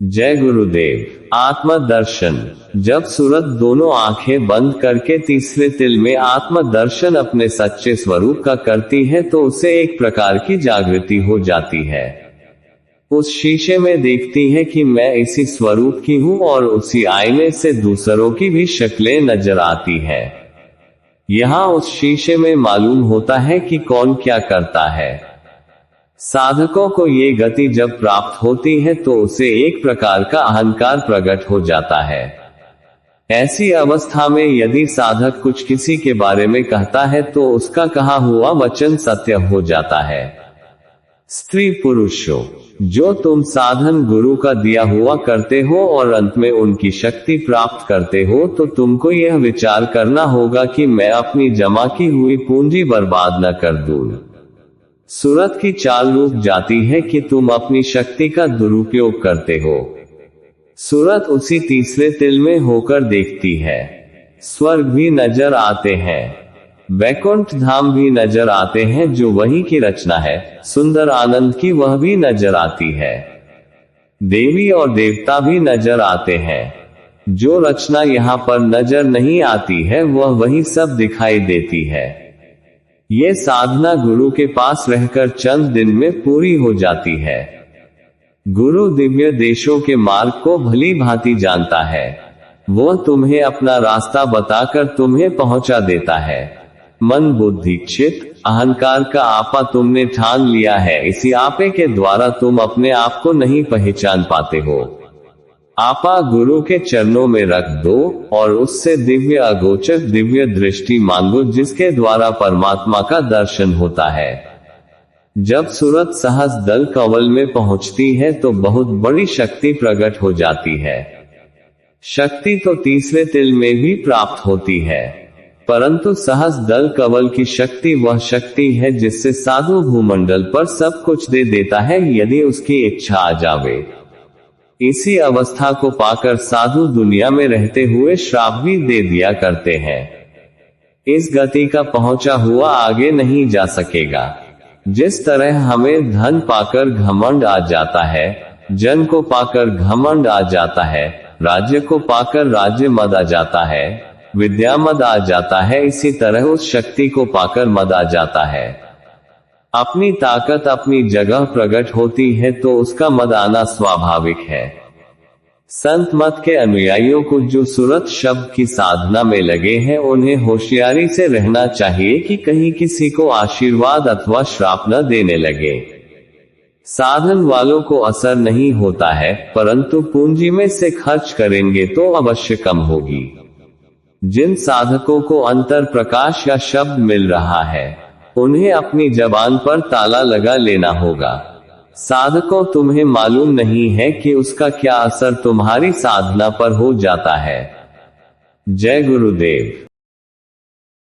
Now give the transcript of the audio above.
जय गुरुदेव। आत्मदर्शन। जब सूरत दोनों आंखें बंद करके तीसरे तिल में आत्मदर्शन अपने सच्चे स्वरूप का करती है तो उसे एक प्रकार की जागृति हो जाती है। उस शीशे में देखती है कि मैं इसी स्वरूप की हूं और उसी आईने से दूसरों की भी शक्लें नजर आती है। यहां उस शीशे में मालूम होता है कि कौन क्या करता है। साधकों को ये गति जब प्राप्त होती है तो उसे एक प्रकार का अहंकार प्रकट हो जाता है। ऐसी अवस्था में यदि साधक कुछ किसी के बारे में कहता है तो उसका कहा हुआ वचन सत्य हो जाता है। स्त्री पुरुषों, जो तुम साधन गुरु का दिया हुआ करते हो और अंत में उनकी शक्ति प्राप्त करते हो तो तुमको यह विचार करना होगा कि मैं अपनी जमा की हुई पूंजी बर्बाद न कर दूं। सूरत की चाल रुक जाती है कि तुम अपनी शक्ति का दुरुपयोग करते हो। सूरत उसी तीसरे तिल में होकर देखती है। स्वर्ग भी नजर आते हैं, वैकुंठ धाम भी नजर आते हैं जो वही की रचना है। सुंदर आनंद की वह भी नजर आती है। देवी और देवता भी नजर आते हैं। जो रचना यहाँ पर नजर नहीं आती है वह वही सब दिखाई देती है। ये साधना गुरु के पास रहकर चंद दिन में पूरी हो जाती है। गुरु दिव्य देशों के मार्ग को भली भांति जानता है। वह तुम्हें अपना रास्ता बताकर तुम्हें पहुंचा देता है। मन बुद्धि चित्त अहंकार का आपा तुमने ठान लिया है। इसी आपे के द्वारा तुम अपने आप को नहीं पहचान पाते हो। आपा गुरु के चरणों में रख दो और उससे दिव्य अगोचर दिव्य दृष्टि मांगो जिसके द्वारा परमात्मा का दर्शन होता है। जब सूरत सहस दल कवल में पहुंचती है तो बहुत बड़ी शक्ति प्रकट हो जाती है। शक्ति तो तीसरे तिल में भी प्राप्त होती है, परंतु सहस दल कवल की शक्ति वह शक्ति है जिससे साधु भूमंडल पर सब कुछ दे देता है यदि उसकी इच्छा आ जावे। इसी अवस्था को पाकर साधु दुनिया में रहते हुए श्राप भी दे दिया करते हैं। इस गति का पहुंचा हुआ आगे नहीं जा सकेगा। जिस तरह हमें धन पाकर घमंड आ जाता है, जन को पाकर घमंड आ जाता है, राज्य को पाकर राज्य मद आ जाता है, विद्या मद आ जाता है, इसी तरह उस शक्ति को पाकर मद आ जाता है। अपनी ताकत अपनी जगह प्रकट होती है तो उसका मद आना स्वाभाविक है। संत मत के अनुयायियों को जो सूरत शब्द की साधना में लगे हैं उन्हें होशियारी से रहना चाहिए कि कहीं किसी को आशीर्वाद अथवा श्राप न देने लगे। साधन वालों को असर नहीं होता है, परंतु पूंजी में से खर्च करेंगे तो अवश्य कम होगी। जिन साधकों को अंतर प्रकाश या शब्द मिल रहा है उन्हें अपनी जबान पर ताला लगा लेना होगा। साधकों, तुम्हें मालूम नहीं है कि उसका क्या असर तुम्हारी साधना पर हो जाता है। जय गुरुदेव।